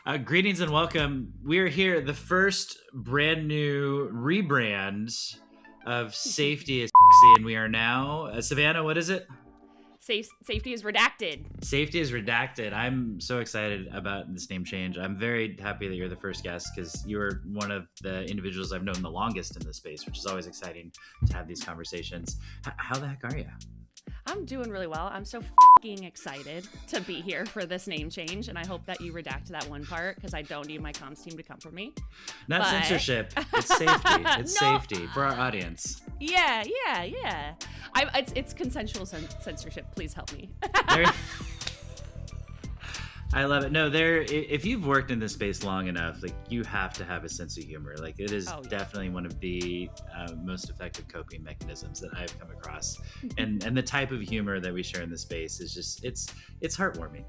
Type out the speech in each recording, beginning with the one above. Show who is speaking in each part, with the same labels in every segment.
Speaker 1: Greetings and welcome. We're here, the first brand new rebrand of Safety is Sexy, and we are now, Savannah, what is it?
Speaker 2: Safety is Redacted.
Speaker 1: Safety is Redacted. I'm so excited about this name change. I'm very happy that you're the first guest because you're one of the individuals I've known the longest in this space, which is always exciting to have these conversations. How the heck are you?
Speaker 2: I'm doing really well. I'm so fucking excited to be here for this name change, and I hope that you redact that one part because I don't need my comms team to come for me.
Speaker 1: Not censorship. It's safety. It's safety for our audience.
Speaker 2: Yeah. It's consensual censorship. Please help me.
Speaker 1: I love it. No, if you've worked in this space long enough, like you have to have a sense of humor. Like it is definitely one of the most effective coping mechanisms that I've come across. and the type of humor that we share in this space is just, it's heartwarming.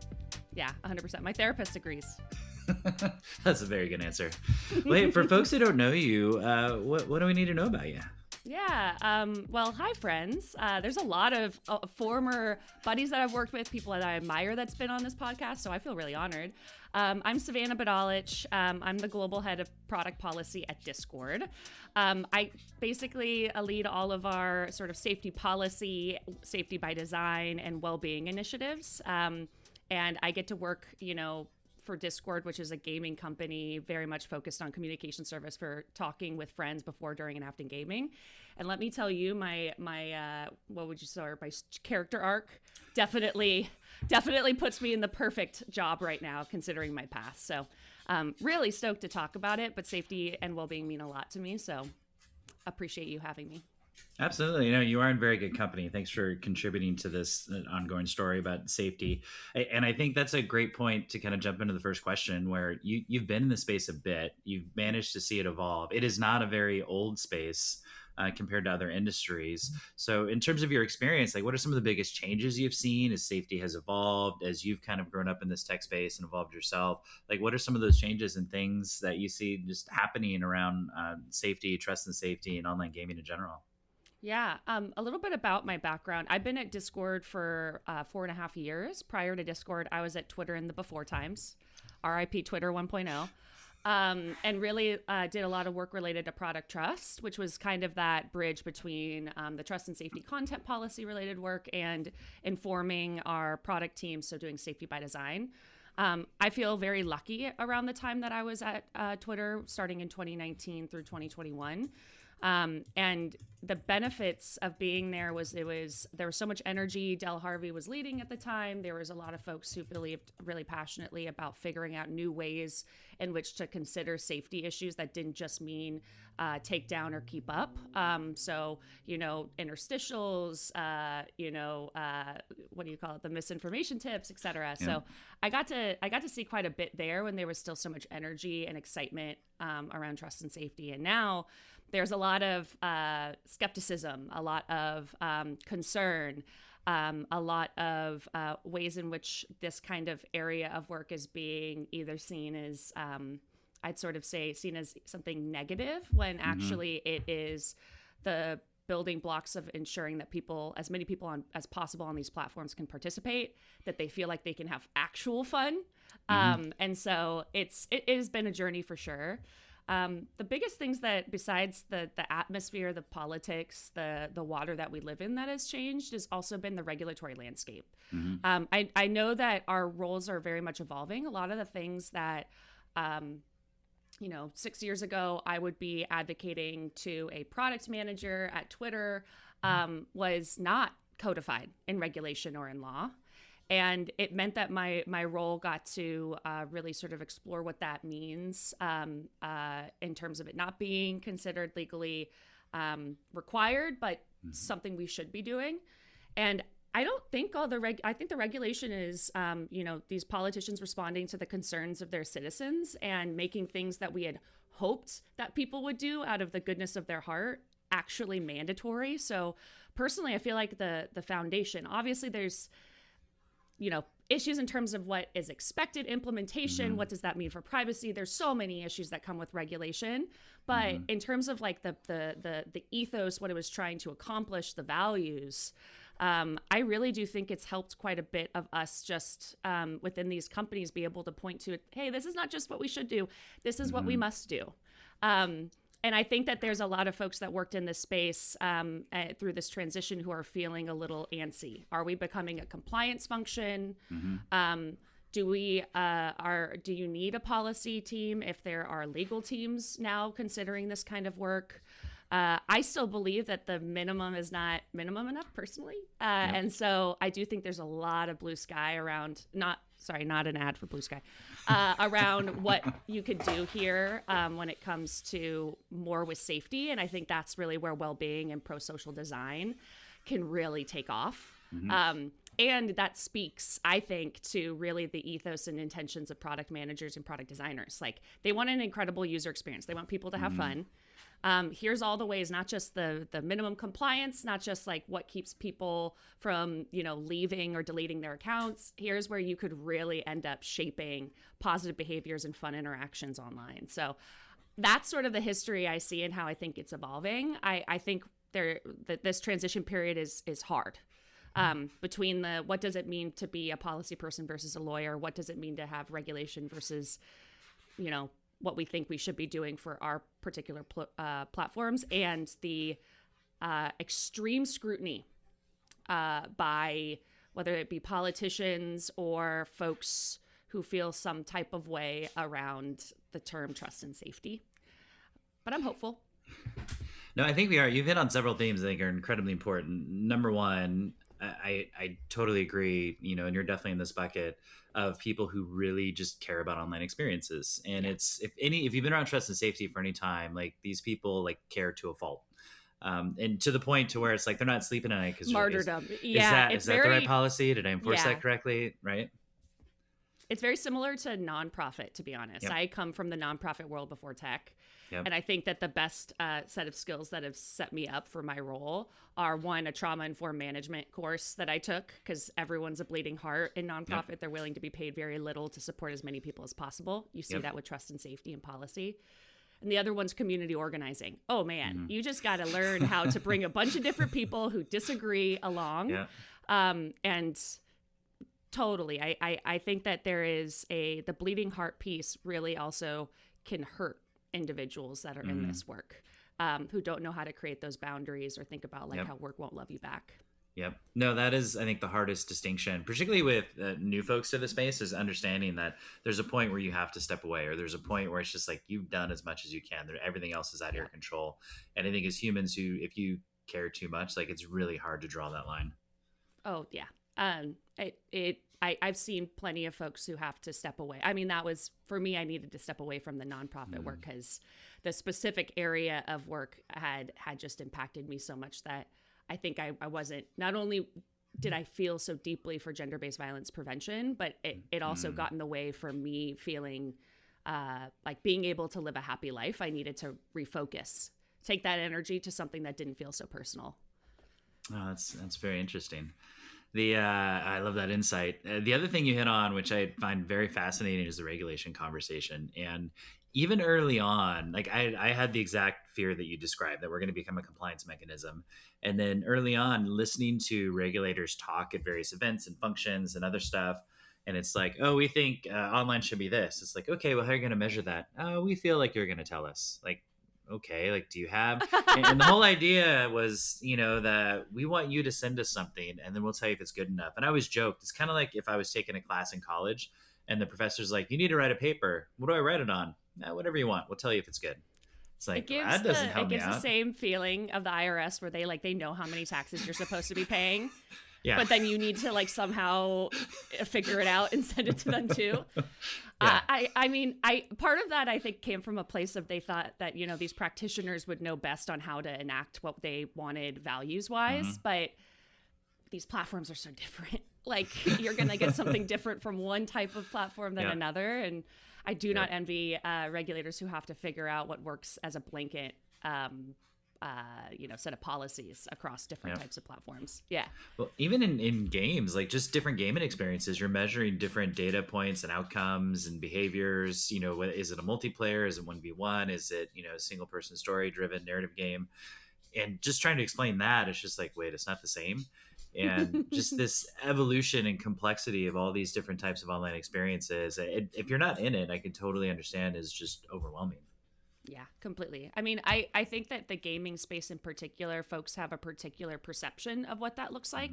Speaker 2: Yeah, 100%. My therapist agrees.
Speaker 1: That's a very good answer. Wait, for folks who don't know you, what do we need to know about you?
Speaker 2: Yeah. Well, hi, friends. There's a lot of former buddies that I've worked with, people that I admire that's been on this podcast, so I feel really honored. I'm Savannah Badalich. I'm the global head of product policy at Discord. I basically lead all of our sort of safety policy, safety by design, and well-being initiatives. And I get to work, for Discord, which is a gaming company very much focused on communication service for talking with friends before, during, and after gaming. And let me tell you, my what would you say, my character arc definitely puts me in the perfect job right now, considering my past. So really stoked to talk about it, but safety and well-being mean a lot to me. So appreciate you having me.
Speaker 1: Absolutely. You are in very good company. Thanks for contributing to this ongoing story about safety. And I think that's a great point to kind of jump into the first question, where you've been in the space a bit. You've managed to see it evolve. It is not a very old space compared to other industries. So in terms of your experience, like what are some of the biggest changes you've seen as safety has evolved, as you've kind of grown up in this tech space and evolved yourself? Like what are some of those changes and things that you see just happening around safety, trust and safety, and online gaming in general?
Speaker 2: Yeah, a little bit about my background. I've been at Discord for 4.5 years. Prior to Discord, I was at Twitter in the before times, RIP Twitter 1.0, and really did a lot of work related to product trust, which was kind of that bridge between the trust and safety content policy related work and informing our product team, so doing safety by design. I feel very lucky around the time that I was at Twitter, starting in 2019 through 2021. And the benefits of being there there was so much energy. Del Harvey was leading at the time. There was a lot of folks who believed really passionately about figuring out new ways in which to consider safety issues that didn't just mean take down or keep up. So, interstitials, what do you call it? The misinformation tips, et cetera. Yeah. So I got to see quite a bit there when there was still so much energy and excitement around trust and safety. And now there's a lot of skepticism, a lot of concern, a lot of ways in which this kind of area of work is being either seen as, I'd sort of say, seen as something negative, when actually it is the building blocks of ensuring that as many people as possible on these platforms can participate, that they feel like they can have actual fun. And so it has been a journey for sure. The biggest things that, besides the atmosphere, the politics, the water that we live in that has changed, has also been the regulatory landscape. I know that our roles are very much evolving. A lot of the things that, 6 years ago, I would be advocating to a product manager at Twitter, was not codified in regulation or in law. And it meant that my role got to really sort of explore what that means in terms of it not being considered legally required, but something we should be doing. And I don't think I think the regulation is, these politicians responding to the concerns of their citizens and making things that we had hoped that people would do out of the goodness of their heart actually mandatory. So personally, I feel like the foundation, obviously there's, issues in terms of what is expected implementation. What does that mean for privacy? There's so many issues that come with regulation, but in terms of like the ethos, what it was trying to accomplish, the values, I really do think it's helped quite a bit of us just within these companies be able to point to, hey, this is not just what we should do. This is what we must do. And I think that there's a lot of folks that worked in this space through this transition who are feeling a little antsy. Are we becoming a compliance function? Do you need a policy team if there are legal teams now considering this kind of work? I still believe that the minimum is not minimum enough personally. And so I do think there's a lot of blue sky around, not an ad for blue sky, around what you could do here when it comes to more with safety. And I think that's really where well-being and prosocial design can really take off. And that speaks, I think, to really the ethos and intentions of product managers and product designers. Like, they want an incredible user experience. They want people to have fun. Here's all the ways, not just the minimum compliance, not just like what keeps people from, leaving or deleting their accounts. Here's where you could really end up shaping positive behaviors and fun interactions online. So that's sort of the history I see and how I think it's evolving. I think this transition period is hard. Between what does it mean to be a policy person versus a lawyer? What does it mean to have regulation versus, what we think we should be doing for our particular platforms, and the extreme scrutiny by whether it be politicians or folks who feel some type of way around the term trust and safety. But I'm hopeful.
Speaker 1: No, I think we are. You've hit on several themes I think are incredibly important. Number one, I totally agree, and you're definitely in this bucket of people who really just care about online experiences. And it's, if you've been around trust and safety for any time, like, these people like care to a fault. And to the point to where it's like, they're not sleeping at night because
Speaker 2: martyrdom.
Speaker 1: Is that the right policy? Did I enforce that correctly? Right.
Speaker 2: It's very similar to nonprofit, to be honest. Yep. I come from the nonprofit world before tech. Yep. And I think that the best set of skills that have set me up for my role are, one, a trauma-informed management course that I took, because everyone's a bleeding heart in nonprofit. Yep. They're willing to be paid very little to support as many people as possible. You see that with trust and safety and policy. And the other one's community organizing. Oh, man, you just got to learn how to bring a bunch of different people who disagree along. Yeah. And totally, I think that there is the bleeding heart piece really also can hurt individuals that are in this work, who don't know how to create those boundaries or think about how work won't love you back.
Speaker 1: Yep. No, that is, I think, the hardest distinction, particularly with new folks to the space, is understanding that there's a point where you have to step away, or there's a point where it's just like, you've done as much as you can. Everything else is out of your control. And I think as humans who, if you care too much, like, it's really hard to draw that line.
Speaker 2: Oh, yeah. I've seen plenty of folks who have to step away. I mean, that was, for me, I needed to step away from the nonprofit work, because the specific area of work had just impacted me so much that I think I wasn't, not only did I feel so deeply for gender-based violence prevention, but it also got in the way for me feeling like being able to live a happy life. I needed to refocus, take that energy to something that didn't feel so personal.
Speaker 1: Oh, that's very interesting. I love that insight. The other thing you hit on, which I find very fascinating, is the regulation conversation. And even early on, like, I had the exact fear that you described, that we're going to become a compliance mechanism. And then early on, listening to regulators talk at various events and functions and other stuff, and it's like, oh, we think online should be this. It's like, okay, well, how are you going to measure that? Oh, we feel like you're going to tell us. Like, okay, like, do you have, and the whole idea was, that we want you to send us something and then we'll tell you if it's good enough. And I always joked, it's kind of like if I was taking a class in college and the professor's like, you need to write a paper. What do I write it on? Whatever you want. We'll tell you if it's good. It's like, that doesn't help me out. It gives the
Speaker 2: same feeling of the IRS where they know how many taxes you're supposed to be paying.
Speaker 1: Yeah.
Speaker 2: But then you need to somehow figure it out and send it to them too. Yeah. I mean, part of that I think came from a place of, they thought that, these practitioners would know best on how to enact what they wanted values wise, but these platforms are so different. Like, you're going to get something different from one type of platform than another. And I do not envy regulators who have to figure out what works as a blanket set of policies across different types of platforms. Yeah.
Speaker 1: Well, even in games, like, just different gaming experiences, you're measuring different data points and outcomes and behaviors. Is it a multiplayer? Is it 1v1? Is it, a single person story driven narrative game? And just trying to explain that, it's just like, wait, it's not the same. and just this evolution and complexity of all these different types of online experiences. If you're not in it, I can totally understand, is just overwhelming.
Speaker 2: Yeah, completely. I mean, I think that the gaming space in particular, folks have a particular perception of what that looks like,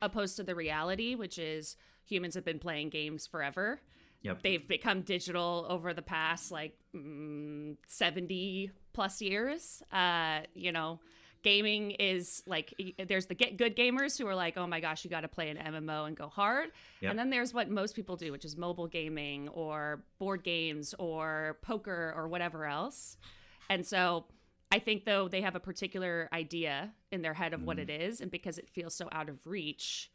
Speaker 2: opposed to the reality, which is humans have been playing games forever.
Speaker 1: Yep.
Speaker 2: They've become digital over the past 70 plus years. Gaming is like, there's the good gamers who are like, oh my gosh, you got to play an MMO and go hard.
Speaker 1: Yep.
Speaker 2: And then there's what most people do, which is mobile gaming or board games or poker or whatever else. And so I think, though, they have a particular idea in their head of what it is. And because it feels so out of reach,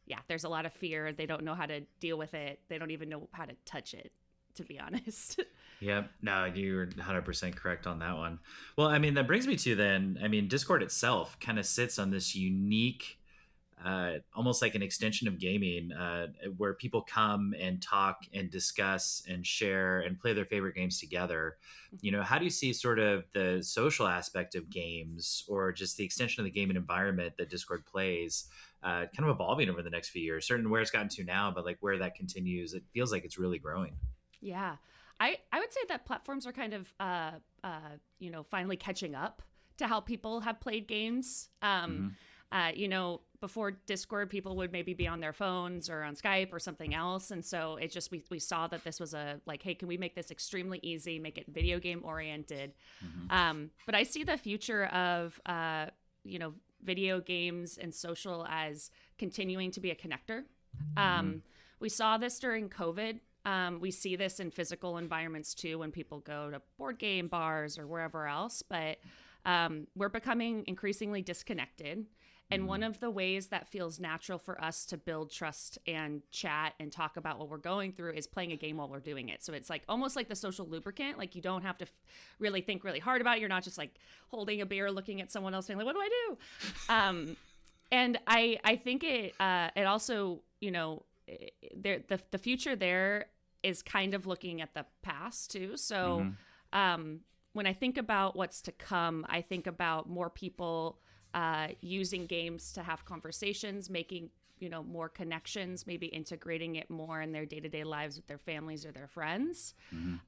Speaker 2: yeah, there's a lot of fear. They don't know how to deal with it. They don't even know how to touch it, to be honest.
Speaker 1: Yep. No, you're 100% correct on that one. Well, I mean, that brings me to then, I mean, Discord itself kind of sits on this unique, almost like an extension of gaming, where people come and talk and discuss and share and play their favorite games together. You know, how do you see sort of the social aspect of games, or just the extension of the gaming environment that Discord plays, kind of evolving over the next few years? Certain where it's gotten to now, but like where that continues, it feels like it's really growing.
Speaker 2: Yeah. I would say that platforms are kind of, finally catching up to how people have played games. Before Discord, people would maybe be on their phones or on Skype or something else. And so it just, we saw that this was hey, can we make this extremely easy, make it video game oriented? But I see the future of, video games and social as continuing to be a connector. We saw this during COVID. We see this in physical environments too, when people go to board game bars or wherever else, but we're becoming increasingly disconnected. And one of the ways that feels natural for us to build trust and chat and talk about what we're going through is playing a game while we're doing it. So it's like almost like the social lubricant. Like, you don't have to really think really hard about it. You're not just like holding a beer, looking at someone else saying like, what do I do? And I think it also, the future there is kind of looking at the past too. So when I think about what's to come, I think about more people using games to have conversations, making, more connections, maybe integrating it more in their day-to-day lives with their families or their friends.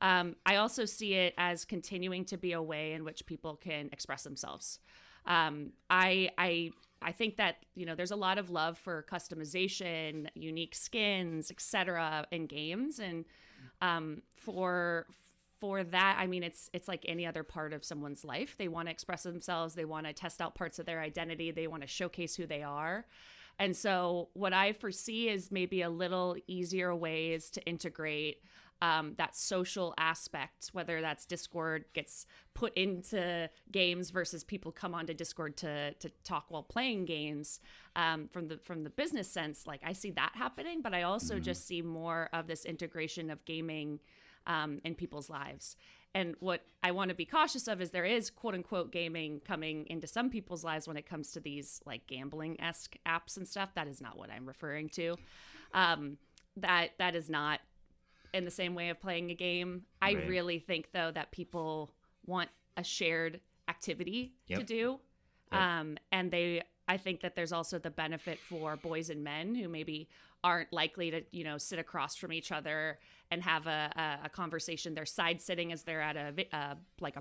Speaker 2: I also see it as continuing to be a way in which people can express themselves. I think that, there's a lot of love for customization, unique skins, etc. in games. And for that, I mean, it's like any other part of someone's life. They want to express themselves. They want to test out parts of their identity. They want to showcase who they are. And so what I foresee is maybe a little easier ways to integrate that social aspect, whether that's Discord gets put into games versus people come onto Discord to talk while playing games. From the business sense, like, I see that happening, but I also just see more of this integration of gaming in people's lives. And what I want to be cautious of is there is quote unquote gaming coming into some people's lives when it comes to these like gambling-esque apps and stuff. That is not what I'm referring to. That is not in the same way of playing a game. Right. I really think, though, that people want a shared activity to do. And I think that there's also the benefit for boys and men who maybe aren't likely to, sit across from each other and have a conversation. They're side sitting as they're at a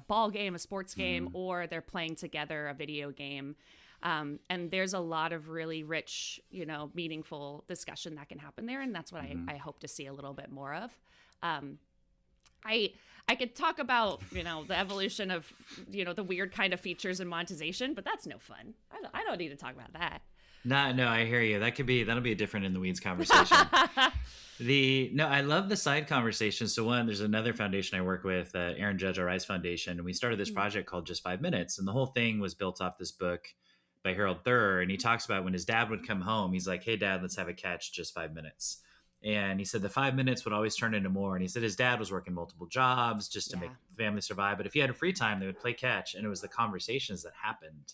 Speaker 2: ball game, a sports game, or they're playing together a video game. And there's a lot of really rich, meaningful discussion that can happen there. And that's what I hope to see a little bit more of. I could talk about, the evolution of, the weird kind of features and monetization, but that's no fun. I don't need to talk about that.
Speaker 1: No, I hear you. That'll be a different in the weeds conversation. I love the side conversation. So there's another foundation I work with, Aaron Judge, our Rise Foundation, and we started this project called Just 5 Minutes. And the whole thing was built off this book by Harold Thurr. And he talks about when his dad would come home, he's like, hey dad, let's have a catch, just 5 minutes. And he said the 5 minutes would always turn into more. And he said his dad was working multiple jobs just to make the family survive. But if he had a free time, they would play catch. And it was the conversations that happened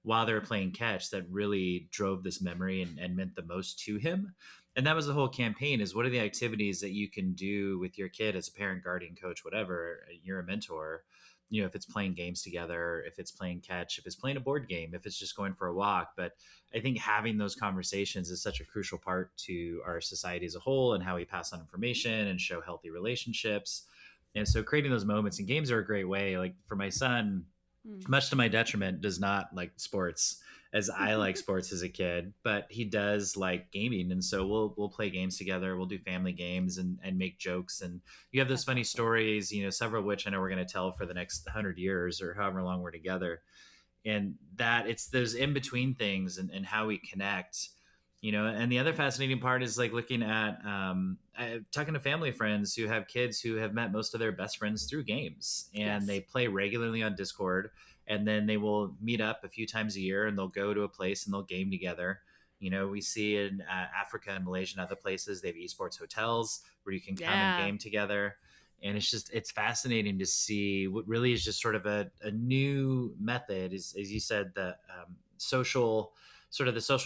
Speaker 1: while they were playing catch that really drove this memory and meant the most to him. And that was the whole campaign, is what are the activities that you can do with your kid as a parent, guardian, coach, whatever, you're a mentor, if it's playing games together, if it's playing catch, if it's playing a board game, if it's just going for a walk. But I think having those conversations is such a crucial part to our society as a whole and how we pass on information and show healthy relationships. And so creating those moments, and games are a great way. Like for my son, much to my detriment, does not like sports as I like sports as a kid, but he does like gaming. And so we'll play games together. We'll do family games and make jokes. And you have those funny stories, several of which I know we're going to tell for the next 100 years or however long we're together. And that it's those in between things and how we connect. And the other fascinating part is like looking at talking to family friends who have kids who have met most of their best friends through games, and they play regularly on Discord, and then they will meet up a few times a year and they'll go to a place and they'll game together. We see in Africa and Malaysia and other places, they have esports hotels where you can come and game together. And it's fascinating to see what really is just sort of a new method, as you said, the social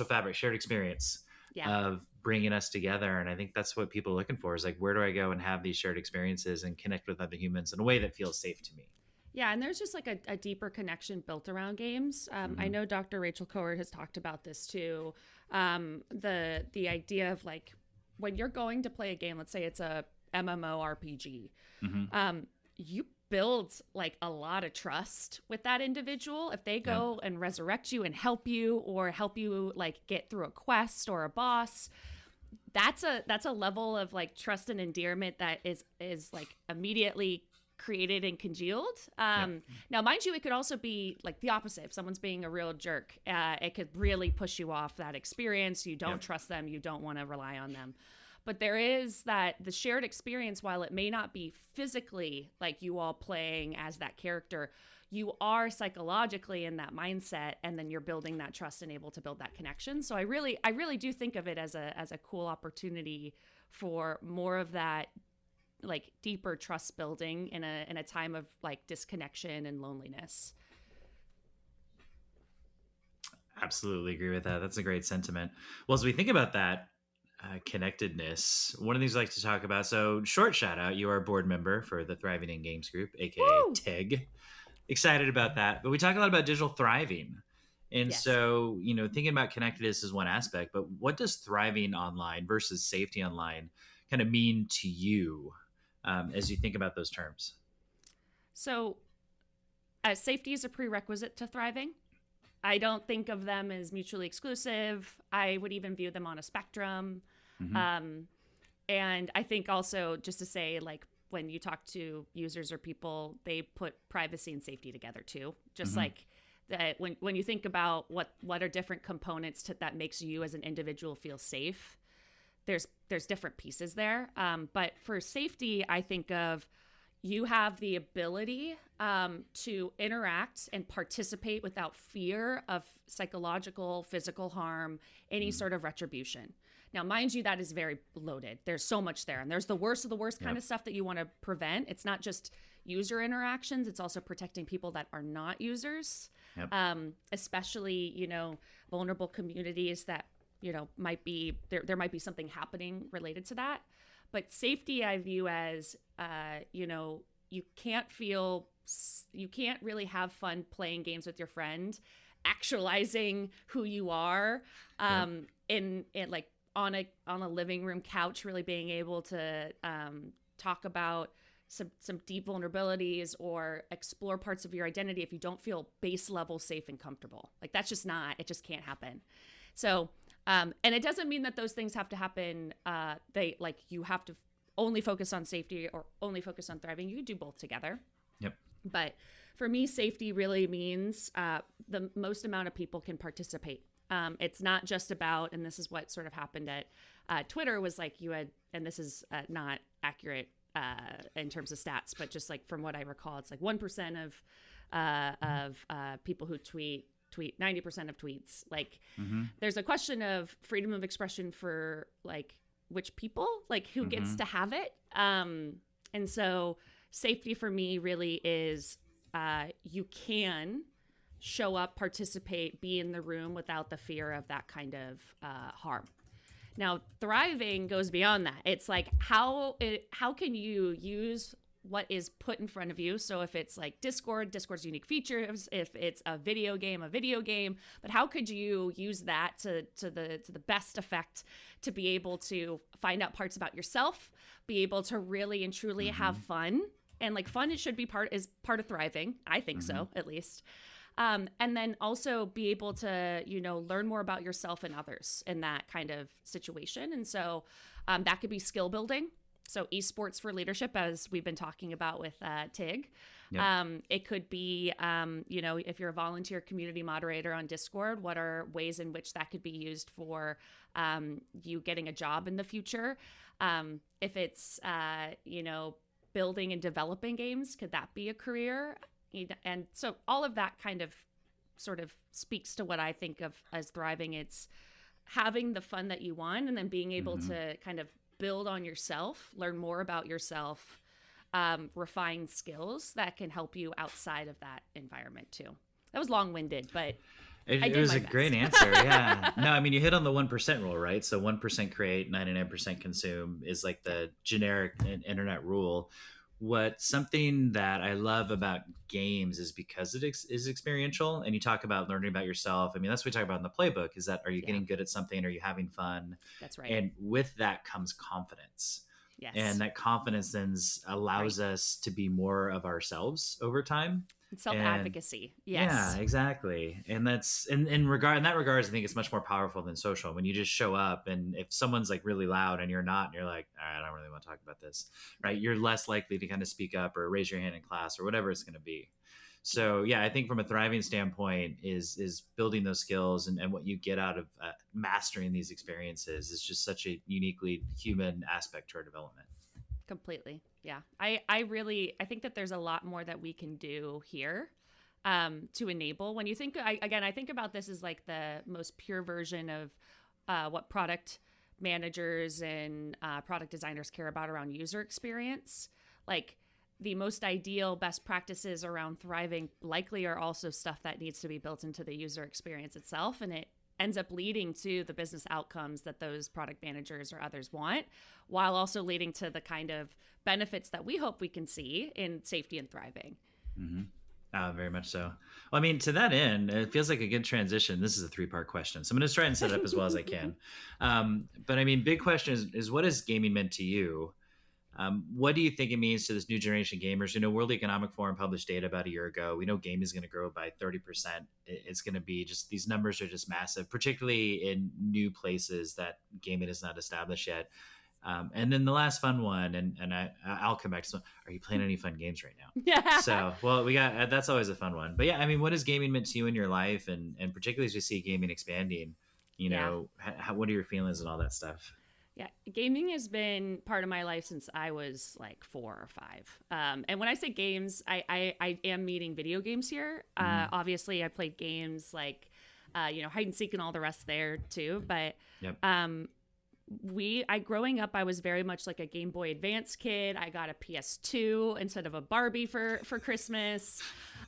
Speaker 1: fabric, shared experience of bringing us together. And I think that's what people are looking for, is like, where do I go and have these shared experiences and connect with other humans in a way that feels safe to me?
Speaker 2: Yeah, and there's just like a deeper connection built around games. I know Dr. Rachel Cohort has talked about this too. The idea of like, when you're going to play a game, let's say it's a MMORPG, you build like a lot of trust with that individual. If they go and resurrect you and help you like get through a quest or a boss, that's a level of like trust and endearment that is like immediately created and congealed. Now, mind you, it could also be like the opposite. If someone's being a real jerk, it could really push you off that experience. You don't trust them. You don't want to rely on them. But there is the shared experience, while it may not be physically like you all playing as that character, you are psychologically in that mindset, and then you're building that trust and able to build that connection. So I really do think of it as a cool opportunity for more of that like deeper trust building in a time of like disconnection and loneliness.
Speaker 1: Absolutely agree with that. That's a great sentiment. Well, as we think about that, connectedness, one of these I like to talk about. So short shout out, you are a board member for the Thriving in Games group, aka TIGG. Excited about that. But we talk a lot about digital thriving. And so, thinking about connectedness is one aspect, but what does thriving online versus safety online kind of mean to you as you think about those terms?
Speaker 2: So safety is a prerequisite to thriving. I don't think of them as mutually exclusive. I would even view them on a spectrum. And I think also, just to say, like, when you talk to users or people, they put privacy and safety together too. Just like that, when you think about what are different components that makes you as an individual feel safe, there's different pieces there. But for safety, I think of, you have the ability to interact and participate without fear of psychological, physical harm, any sort of retribution. Now, mind you, that is very loaded. There's so much there. And there's the worst of the worst kind of stuff that you want to prevent. It's not just user interactions. It's also protecting people that are not users, especially, vulnerable communities that, might be, there might be something happening related to that. But safety, I view as, you can't really have fun playing games with your friend, actualizing who you are, in like on a living room couch, really being able to talk about some deep vulnerabilities or explore parts of your identity if you don't feel base level safe and comfortable. Like, that's just it just can't happen. So, and it doesn't mean that those things have to happen. You have to only focus on safety or only focus on thriving. You can do both together. But for me, safety really means the most amount of people can participate. It's not just about, and this is what sort of happened at Twitter, was like you had, and this is not accurate in terms of stats, but just like from what I recall, it's like 1% of people who tweet 90% of tweets. Like, there's a question of freedom of expression for like which people, like who gets to have it. And so safety for me really is you can show up, participate, be in the room without the fear of that kind of harm. Now, thriving goes beyond that. It's like, how can you use what is put in front of you. So if it's like Discord's unique features, if it's a video game, but how could you use that to the best effect to be able to find out parts about yourself, be able to really and truly have fun. And like fun, it should be part of thriving. I think so, at least. And then also be able to, learn more about yourself and others in that kind of situation. And so that could be skill building. So esports for leadership, as we've been talking about with TIGG. Yep. It could be, if you're a volunteer community moderator on Discord, what are ways in which that could be used for you getting a job in the future? If it's, building and developing games, could that be a career? And so all of that kind of sort of speaks to what I think of as thriving. It's having the fun that you want and then being able to kind of build on yourself, learn more about yourself, refine skills that can help you outside of that environment too. That was long-winded, but
Speaker 1: it was a great answer. Yeah. No, I mean, you hit on the 1% rule, right? So 1% create, 99% consume is like the generic internet rule. Something that I love about games is because it is experiential, and you talk about learning about yourself. I mean, that's what we talk about in the playbook, is that, are you getting good at something? Are you having fun?
Speaker 2: That's right.
Speaker 1: And with that comes confidence.
Speaker 2: Yes.
Speaker 1: And that confidence then allows us to be more of ourselves over time.
Speaker 2: Self-advocacy. Yes.
Speaker 1: Yeah, exactly. And that's in that regards, I think it's much more powerful than social. When you just show up, and if someone's like really loud and you're not, and you're like, all right, I don't really want to talk about this, right? You're less likely to kind of speak up or raise your hand in class or whatever it's going to be. So yeah, I think from a thriving standpoint is building those skills, and what you get out of mastering these experiences is just such a uniquely human aspect to our development.
Speaker 2: Completely. Yeah. I think that there's a lot more that we can do here to enable. When you think, I think about this as like the most pure version of what product managers and product designers care about around user experience. Like the most ideal best practices around thriving likely are also stuff that needs to be built into the user experience itself. And it ends up leading to the business outcomes that those product managers or others want, while also leading to the kind of benefits that we hope we can see in safety and thriving.
Speaker 1: Very much so. Well, I mean, to that end, it feels like a good transition. This is a 3-part question, so I'm going to try and set it up as well as I can. But I mean, big question is what has gaming meant to you? What do you think it means to this new generation of gamers? World Economic Forum published data about a year ago. We know gaming is going to grow by 30%. It's going to be just, these numbers are just massive, particularly in new places that gaming is not established yet. And then the last fun one, and I'll come back to some, are you playing any fun games right now?
Speaker 2: Yeah.
Speaker 1: So, well, we got, that's always a fun one. But yeah, I mean, what has gaming meant to you in your life? And particularly as we see gaming expanding, what are your feelings and all that stuff?
Speaker 2: Yeah, gaming has been part of my life since I was like 4 or 5. And when I say games, I am meaning video games here. Obviously, I played games like, hide and seek and all the rest there too. But growing up, I was very much like a Game Boy Advance kid. I got a PS2 instead of a Barbie for Christmas.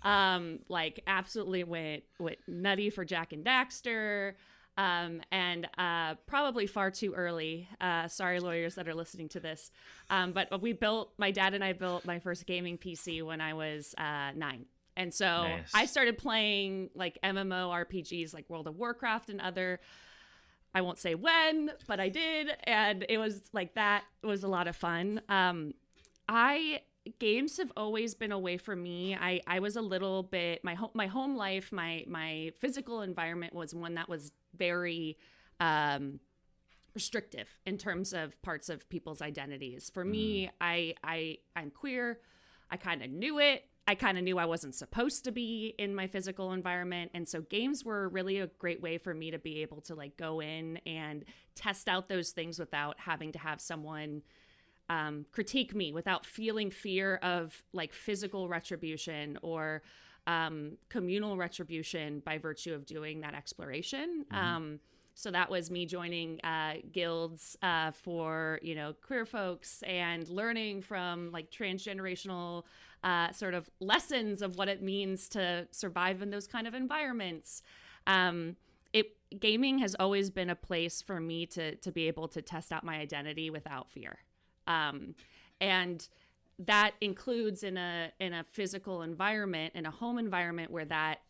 Speaker 2: Absolutely went nutty for Jak and Daxter. And probably far too early. Sorry, lawyers that are listening to this. But my dad and I built my first gaming PC when I was 9. And so nice. I started playing like MMORPGs like World of Warcraft and other, I won't say when, but I did. And it was like, that was a lot of fun. Games have always been a way for me. I was a little bit, my home life, my physical environment was one that was very restrictive in terms of parts of people's identities. For me, I'm queer. I kind of knew it. I kind of knew I wasn't supposed to be in my physical environment. And so games were really a great way for me to be able to like go in and test out those things without having to have someone critique me, without feeling fear of like physical retribution or communal retribution by virtue of doing that exploration. So that was me joining guilds for, queer folks and learning from like transgenerational sort of lessons of what it means to survive in those kind of environments. Gaming has always been a place for me to be able to test out my identity without fear. And that includes in a physical environment, in a home environment where that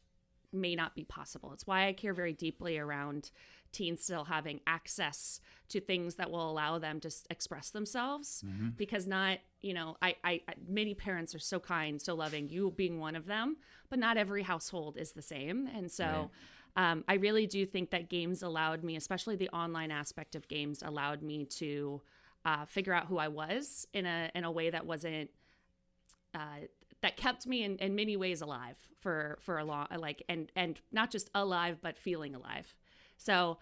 Speaker 2: may not be possible. It's why I care very deeply around teens still having access to things that will allow them to express themselves, because not, I many parents are so kind, so loving, you being one of them, but not every household is the same. And so I really do think that games allowed me, especially the online aspect of games, allowed me to figure out who I was in a way that wasn't, that kept me in many ways alive for a long, and not just alive, but feeling alive. So,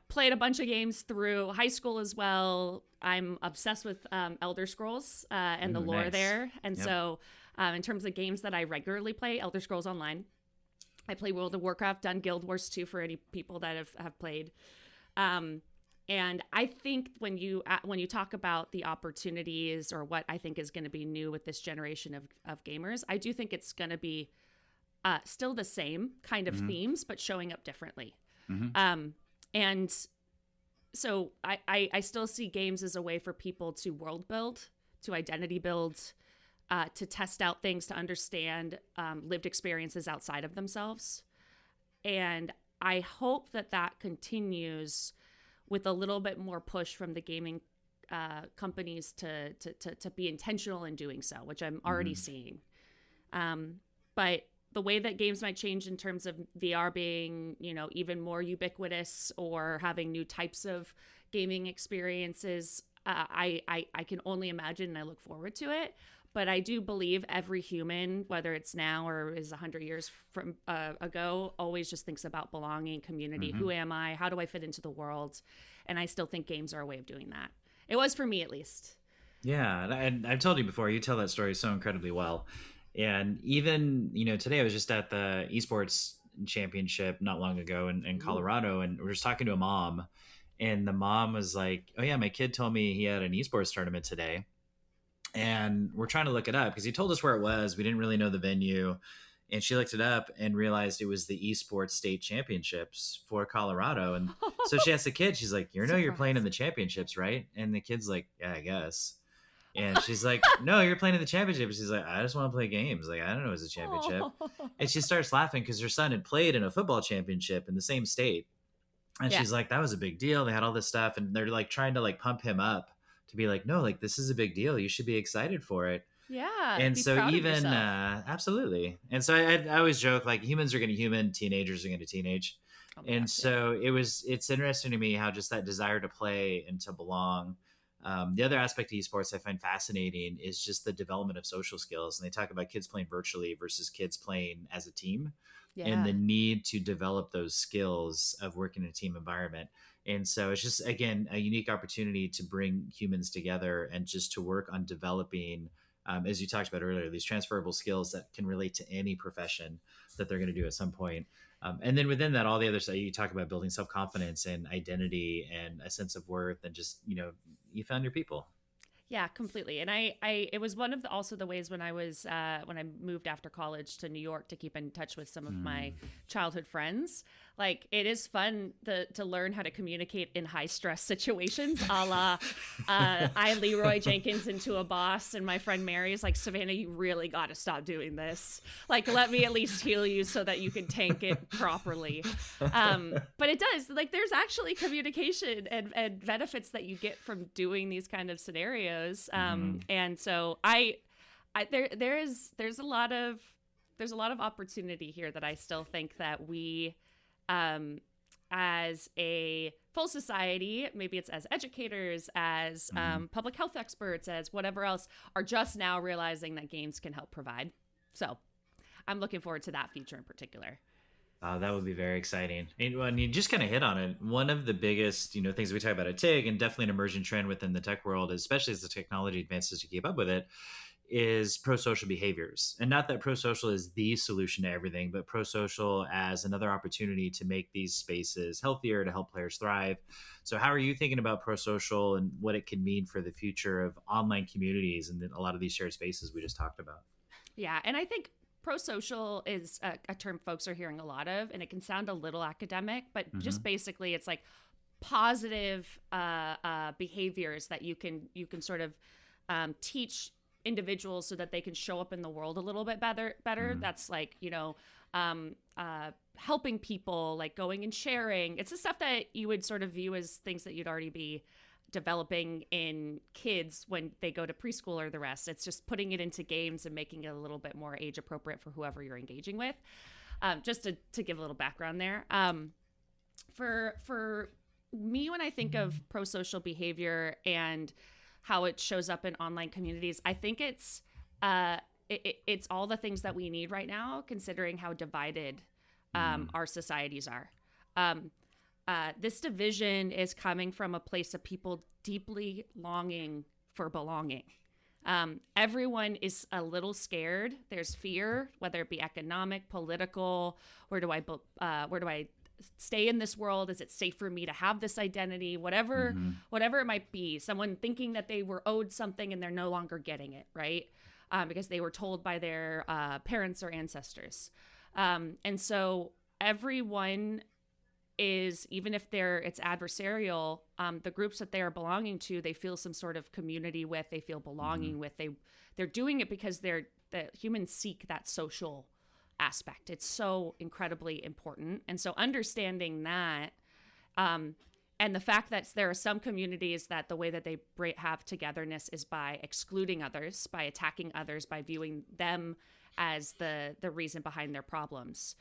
Speaker 2: played a bunch of games through high school as well. I'm obsessed with Elder Scrolls and the lore there. And so in terms of games that I regularly play, Elder Scrolls Online. I play World of Warcraft, done Guild Wars 2 for any people that have played. And I think when you talk about the opportunities or what I think is going to be new with this generation of gamers, I do think it's going to be still the same kind of themes, but showing up differently. And so I still see games as a way for people to world build, to identity build, to test out things, to understand lived experiences outside of themselves. And I hope that continues with a little bit more push from the gaming companies to be intentional in doing so, which I'm already seeing. But the way that games might change in terms of VR being, even more ubiquitous or having new types of gaming experiences, I can only imagine, and I look forward to it. But I do believe every human, whether it's now or is 100 years from ago, always just thinks about belonging, community. Who am I? How do I fit into the world? And I still think games are a way of doing that. It was for me, at least.
Speaker 1: Yeah, and I've told you before, you tell that story so incredibly well. And even, today I was just at the esports championship not long ago in Colorado, and we're just talking to a mom, and the mom was like, oh yeah, my kid told me he had an esports tournament today. And we're trying to look it up because he told us where it was. We didn't really know the venue. And she looked it up and realized it was the esports state championships for Colorado. And so she asked the kid, she's like, you're playing in the championships, right? And the kid's like, yeah, I guess. And she's like, no, you're playing in the championships. She's like, I just want to play games. Like, I don't know, it's a championship. And she starts laughing because her son had played in a football championship in the same state. And she's like, that was a big deal. They had all this stuff. And they're like trying to like pump him up to be like, no, like this is a big deal. You should be excited for it.
Speaker 2: Yeah.
Speaker 1: And so even, absolutely. And so I always joke, like humans are going to human, teenagers are going to teenage. So it's interesting to me how just that desire to play and to belong. The other aspect of esports I find fascinating is just the development of social skills. And they talk about kids playing virtually versus kids playing as a team, and the need to develop those skills of working in a team environment. And so it's just, again, a unique opportunity to bring humans together and just to work on developing, as you talked about earlier, these transferable skills that can relate to any profession that they're going to do at some point. And then within that, all the other stuff, you talk about building self-confidence and identity and a sense of worth, and just, you found your people.
Speaker 2: Yeah, completely. And it was one of also the ways when I moved after college to New York to keep in touch with some of my childhood friends. Like, it is fun to learn how to communicate in high stress situations, a la I Leroy Jenkins into a boss, and my friend Mary is like, Savannah, you really got to stop doing this. Like, let me at least heal you so that you can tank it properly. But it does, like, there's actually communication and benefits that you get from doing these kind of scenarios. And so there's a lot of opportunity here that I still think that we, as a full society, maybe it's as educators, as public health experts, as whatever else, are just now realizing that games can help provide. So I'm looking forward to that future in particular.
Speaker 1: That would be very exciting. And you just kind of hit on it. One of the biggest, things we talk about at TIGG, and definitely an emerging trend within the tech world, especially as the technology advances to keep up with it, is prosocial behaviors. And not that prosocial is the solution to everything, but prosocial as another opportunity to make these spaces healthier, to help players thrive. So how are you thinking about prosocial and what it can mean for the future of online communities and a lot of these shared spaces we just talked about?
Speaker 2: Yeah, and I think prosocial is a term folks are hearing a lot of, and it can sound a little academic, but just basically it's like positive behaviors that you can sort of teach individuals so that they can show up in the world a little bit better. That's like, helping people, like going and sharing. It's the stuff that you would sort of view as things that you'd already be developing in kids when they go to preschool or the rest. It's just putting it into games and making it a little bit more age appropriate for whoever you're engaging with. Just to give a little background there. For me, when I think of prosocial behavior and how it shows up in online communities, I think it's all the things that we need right now, considering how divided our societies are. This division is coming from a place of people deeply longing for belonging. Everyone is a little scared. There's fear, whether it be economic, political. Where do I stay in this world? Is it safe for me to have this identity? Whatever it might be. Someone thinking that they were owed something and they're no longer getting it, right? Because they were told by their parents or ancestors. And so everyone is, even if it's adversarial, the groups that they are belonging to, they feel some sort of community with, they feel belonging with. They're doing it because the humans seek that social aspect. It's so incredibly important. And so understanding that, and the fact that there are some communities that the way that they have togetherness is by excluding others, by attacking others, by viewing them as the reason behind their problems.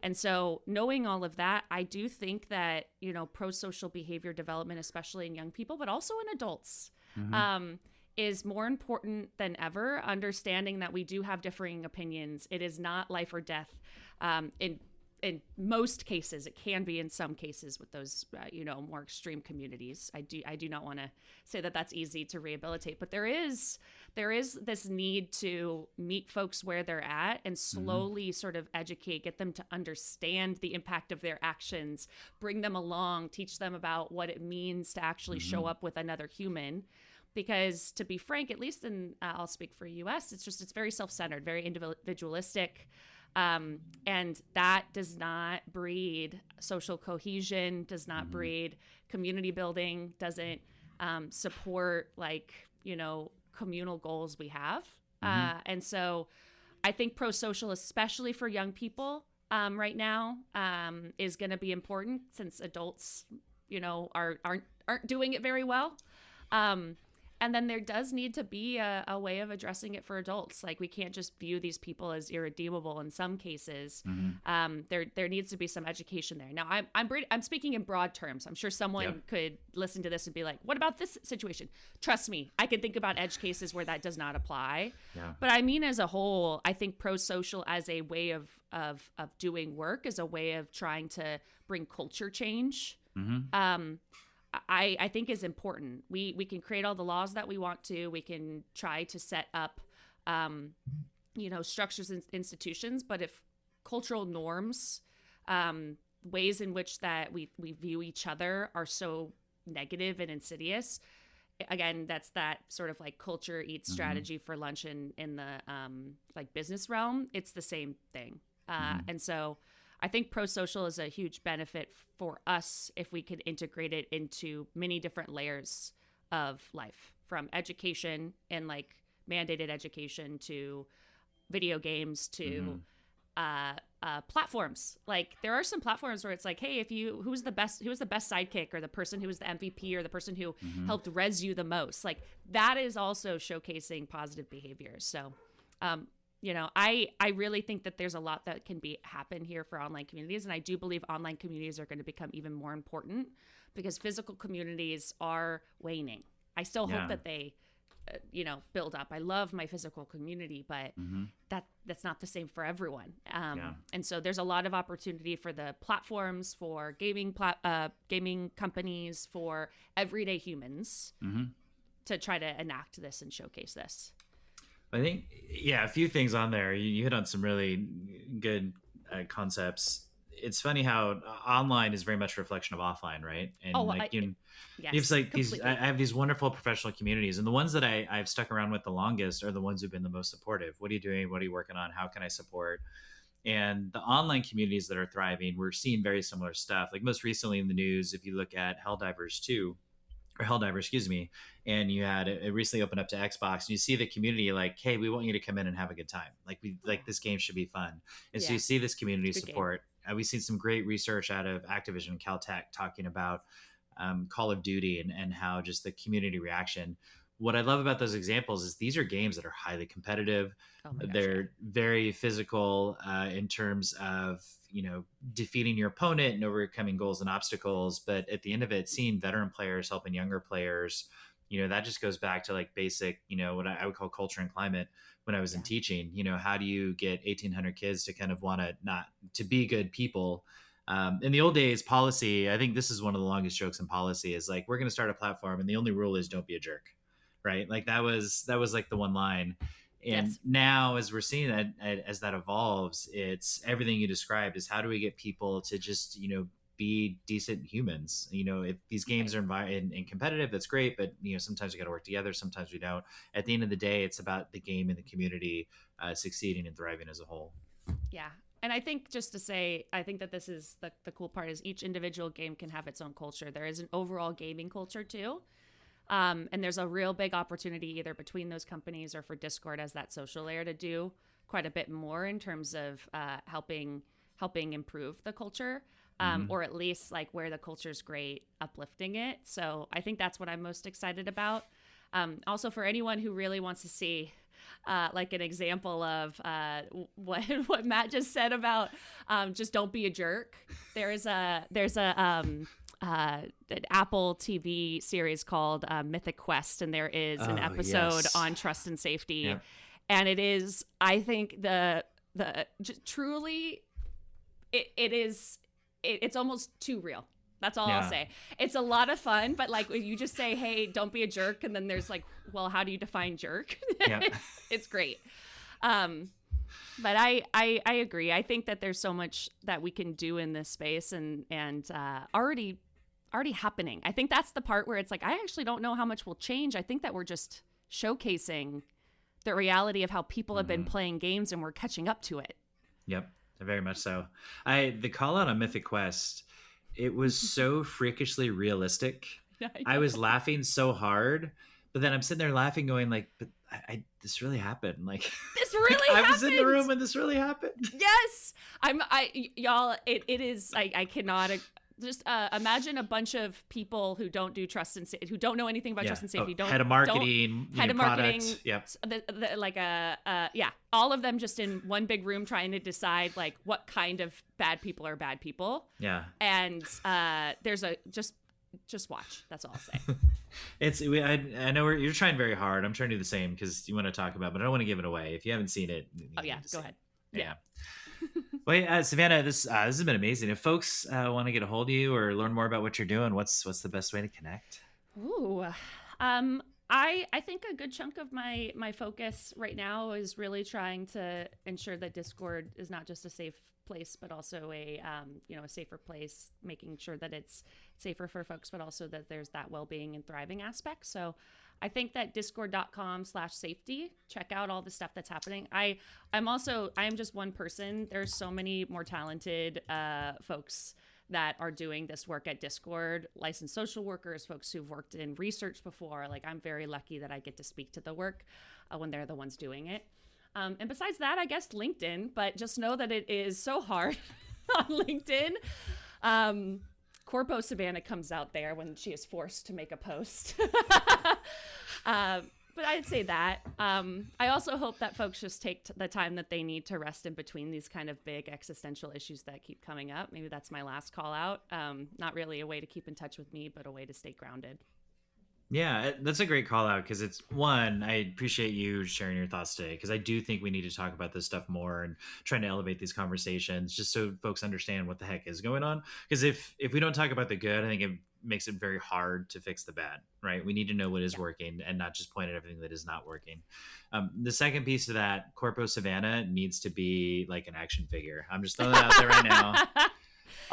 Speaker 2: And so knowing all of that, I do think that, prosocial behavior development, especially in young people, but also in adults, is more important than ever. Understanding that we do have differing opinions. It is not life or death. In most cases, it can be in some cases with those, more extreme communities. I do not want to say that that's easy to rehabilitate, but there is this need to meet folks where they're at and slowly sort of educate, get them to understand the impact of their actions, bring them along, teach them about what it means to actually show up with another human. Because to be frank, at least I'll speak for US, it's very self-centered, very individualistic. And that does not breed social cohesion, does not breed community building, doesn't support communal goals we have. And so I think prosocial, especially for young people right now, is going to be important since adults, aren't doing it very well. And then there does need to be a way of addressing it for adults. Like, we can't just view these people as irredeemable in some cases. There needs to be some education there. Now, I'm speaking in broad terms. I'm sure someone could listen to this and be like, what about this situation? Trust me, I can think about edge cases where that does not apply. Yeah. But I mean, as a whole, I think prosocial as a way of doing work, as a way of trying to bring culture change. I think is important. We can create all the laws that we want to. We can try to set up, structures and institutions. But if cultural norms, ways in which that we view each other are so negative and insidious, again, that's that sort of like culture eats strategy for lunch in the business realm. It's the same thing. And so I think prosocial is a huge benefit for us if we could integrate it into many different layers of life, from education and mandated education to video games to platforms. Like, there are some platforms where it's like, hey, who's the best sidekick, or the person who was the MVP, or the person who helped res you the most. Like, that is also showcasing positive behaviors. So, I really think that there's a lot that can happen here for online communities. And I do believe online communities are going to become even more important because physical communities are waning. I still hope that they, build up. I love my physical community, but that's not the same for everyone. And so there's a lot of opportunity for the platforms, for gaming companies, for everyday humans to try to enact this and showcase this.
Speaker 1: I think, a few things on there. You hit on some really good concepts. It's funny how online is very much a reflection of offline, right? And I have these wonderful professional communities, and the ones that I've stuck around with the longest are the ones who've been the most supportive. What are you doing? What are you working on? How can I support? And the online communities that are thriving, we're seeing very similar stuff. Like, most recently in the news, if you look at Helldivers 2, or Helldiver, excuse me, and you had it recently opened up to Xbox, and you see the community like, hey, we want you to come in and have a good time. Like this game should be fun. And so you see this community support. We've seen some great research out of Activision and Caltech talking about Call of Duty and how just the community reaction. What I love about those examples is these are games that are highly competitive. They're very physical in terms of, defeating your opponent and overcoming goals and obstacles. But at the end of it, seeing veteran players helping younger players, that just goes back to like basic, what I would call culture and climate when I was in teaching. How do you get 1,800 kids to kind of want to be good people? In the old days, policy, I think this is one of the longest jokes in policy, is like, we're going to start a platform and the only rule is don't be a jerk. Right. Like that was like the one line. And now as we're seeing that, as that evolves, it's everything you described is how do we get people to just, be decent humans? If these games are and competitive, that's great. But, sometimes we got to work together. Sometimes we don't. At the end of the day, it's about the game and the community succeeding and thriving as a whole.
Speaker 2: Yeah. And I think just to say, I think that this is the cool part is each individual game can have its own culture. There is an overall gaming culture too. And there's a real big opportunity either between those companies or for Discord as that social layer to do quite a bit more in terms of helping improve the culture, or at least like where the culture's great, uplifting it. So I think that's what I'm most excited about. Also, for anyone who really wants to see like an example of what Matt just said about just don't be a jerk. There's an Apple TV series called Mythic Quest, and there is an episode on trust and safety, and it is, I think, truly, it's almost too real. That's all I'll say. It's a lot of fun, but like when you just say, hey, don't be a jerk, and then there's like, well, how do you define jerk? It's great. But I agree. I think that there's so much that we can do in this space and already happening. I think that's the part where it's like, I actually don't know how much will change. I think that we're just showcasing the reality of how people have been playing games and we're catching up to it.
Speaker 1: Yep, very much so. The call out on Mythic Quest, it was so freakishly realistic. I was laughing so hard, but then I'm sitting there laughing going like, but this really happened. Like
Speaker 2: this really happened.
Speaker 1: I was in the room and this really happened.
Speaker 2: Yes. Y'all, it is, I cannot just imagine a bunch of people who don't do trust and who don't know anything about trust and safety.
Speaker 1: Head of marketing,
Speaker 2: marketing.
Speaker 1: Yep.
Speaker 2: All of them just in one big room trying to decide like what kind of bad people are bad people.
Speaker 1: Yeah.
Speaker 2: And there's just watch. That's all I'll
Speaker 1: say. I know you're trying very hard. I'm trying to do the same because you want to talk about, but I don't want to give it away. If you haven't seen it,
Speaker 2: go ahead.
Speaker 1: Yeah. Well, Savannah, this has been amazing. If folks want to get a hold of you or learn more about what you're doing, what's the best way to connect?
Speaker 2: Ooh, I think a good chunk of my focus right now is really trying to ensure that Discord is not just a safe place, but also a safer place, making sure that it's safer for folks, but also that there's that well-being and thriving aspect. So I think that discord.com/safety, check out all the stuff that's happening. I am just one person. There's so many more talented folks that are doing this work at Discord, licensed social workers, folks who've worked in research before. Like, I'm very lucky that I get to speak to the work when they're the ones doing it. And besides that, I guess LinkedIn, but just know that it is so hard on LinkedIn. Corpo Savannah comes out there when she is forced to make a post. But I'd say that. I also hope that folks just take the time that they need to rest in between these kind of big existential issues that keep coming up. Maybe that's my last call out. Not really a way to keep in touch with me, but a way to stay grounded.
Speaker 1: Yeah, that's a great call out because it's one, I appreciate you sharing your thoughts today because I do think we need to talk about this stuff more and trying to elevate these conversations just so folks understand what the heck is going on. Because if we don't talk about the good, I think it makes it very hard to fix the bad, right? We need to know what is working and not just point at everything that is not working. The second piece of that, Corpo Savannah needs to be like an action figure. I'm just throwing that out there right now.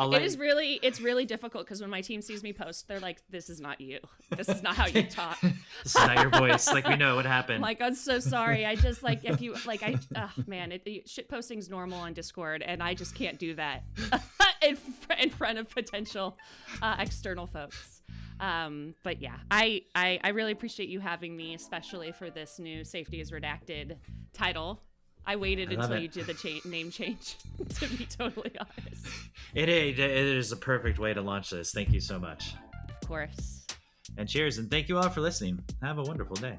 Speaker 2: It's really difficult because when my team sees me post, they're like, this is not you. This is not how you talk.
Speaker 1: This is not your voice. Like, we know what happened.
Speaker 2: I'm like, I'm so sorry. I just like, if you like, shit posting's normal on Discord and I just can't do that in front of potential external folks. But yeah, I really appreciate you having me, especially for this new Safety is Redacted title. I waited until you did the name change, to be totally honest.
Speaker 1: It is a perfect way to launch this. Thank you so much.
Speaker 2: Of course.
Speaker 1: And cheers, and thank you all for listening. Have a wonderful day.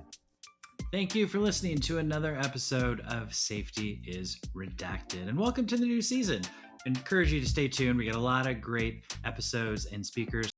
Speaker 1: Thank you for listening to another episode of Safety is Redacted, and welcome to the new season. I encourage you to stay tuned. We got a lot of great episodes and speakers